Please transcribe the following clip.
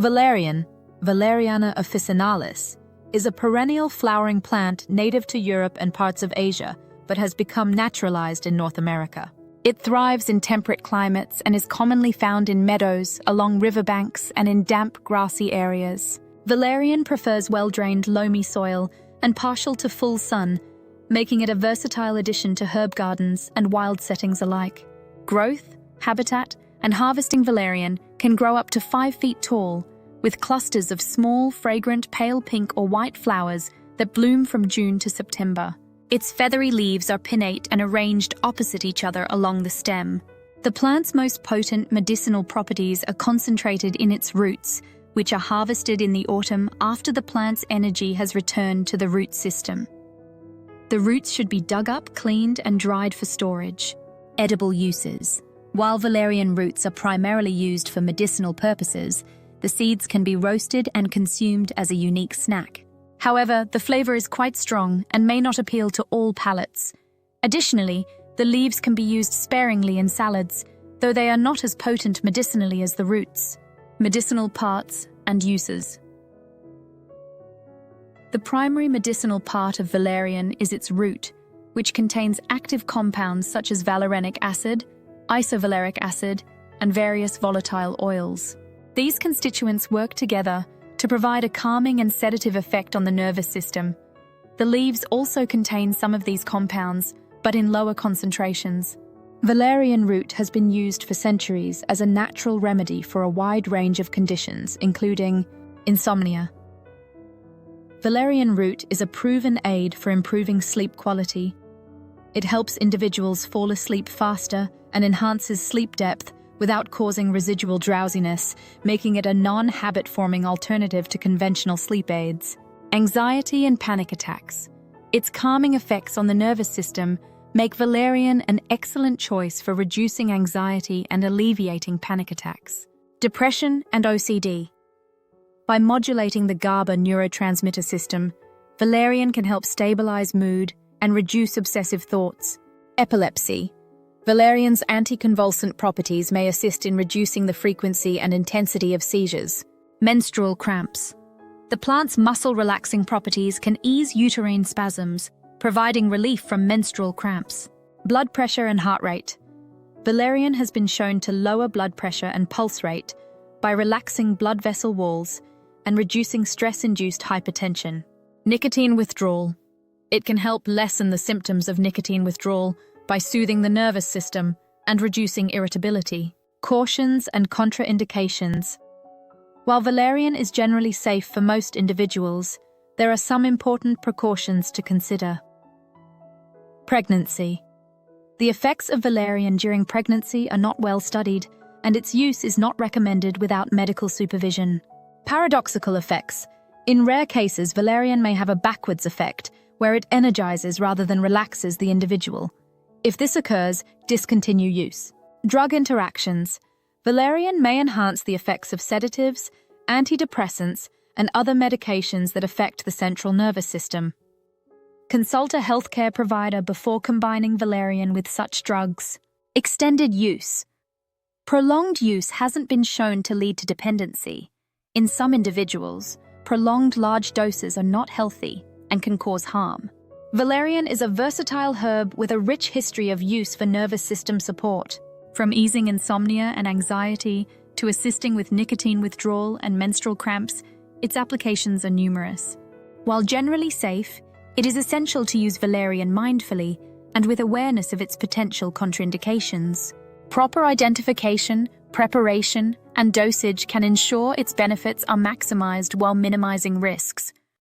Valerian, Valeriana officinalis, is a perennial flowering plant native to Europe and parts of Asia, but has become naturalized in North America. It thrives in temperate climates and is commonly found in meadows, along riverbanks, and in damp, grassy areas. Valerian prefers well-drained, loamy soil and partial to full sun, making it a versatile addition to herb gardens and wild settings alike. Growth, habitat, and harvesting valerian can grow up to 5 feet tall, with clusters of small, fragrant, pale pink or white flowers that bloom from June to September. Its feathery leaves are pinnate and arranged opposite each other along the stem. The plant's most potent medicinal properties are concentrated in its roots, which are harvested in the autumn after the plant's energy has returned to the root system. The roots should be dug up, cleaned, and dried for storage. Edible uses. While valerian roots are primarily used for medicinal purposes, the seeds can be roasted and consumed as a unique snack. However, the flavor is quite strong and may not appeal to all palates. Additionally, the leaves can be used sparingly in salads, though they are not as potent medicinally as the roots. Medicinal parts and uses. The primary medicinal part of valerian is its root, which contains active compounds such as valerianic acid, isovaleric acid, and various volatile oils. These constituents work together to provide a calming and sedative effect on the nervous system. The leaves also contain some of these compounds, but in lower concentrations. Valerian root has been used for centuries as a natural remedy for a wide range of conditions, including insomnia. Valerian root is a proven aid for improving sleep quality. It helps individuals fall asleep faster and enhances sleep depth without causing residual drowsiness, making it a non-habit-forming alternative to conventional sleep aids. Anxiety and panic attacks. Its calming effects on the nervous system make valerian an excellent choice for reducing anxiety and alleviating panic attacks. Depression and OCD. By modulating the GABA neurotransmitter system, valerian can help stabilize mood and reduce obsessive thoughts. Epilepsy. Valerian's anticonvulsant properties may assist in reducing the frequency and intensity of seizures. Menstrual cramps. The plant's muscle-relaxing properties can ease uterine spasms, providing relief from menstrual cramps. Blood pressure and heart rate. Valerian has been shown to lower blood pressure and pulse rate by relaxing blood vessel walls and reducing stress-induced hypertension. Nicotine withdrawal. It can help lessen the symptoms of nicotine withdrawal by soothing the nervous system and reducing irritability. Cautions and contraindications. While valerian is generally safe for most individuals, there are some important precautions to consider. Pregnancy. The effects of valerian during pregnancy are not well studied, and its use is not recommended without medical supervision. Paradoxical effects. In rare cases, valerian may have a backwards effect, where it energizes rather than relaxes the individual. If this occurs, discontinue use. Drug interactions. Valerian may enhance the effects of sedatives, antidepressants, and other medications that affect the central nervous system. Consult a healthcare provider before combining valerian with such drugs. Extended use. Prolonged use hasn't been shown to lead to dependency. In some individuals, prolonged large doses are not healthy and can cause harm. Valerian is a versatile herb with a rich history of use for nervous system support. From easing insomnia and anxiety to assisting with nicotine withdrawal and menstrual cramps, its applications are numerous. While generally safe, it is essential to use valerian mindfully and with awareness of its potential contraindications. Proper identification, preparation, and dosage can ensure its benefits are maximized while minimizing risks.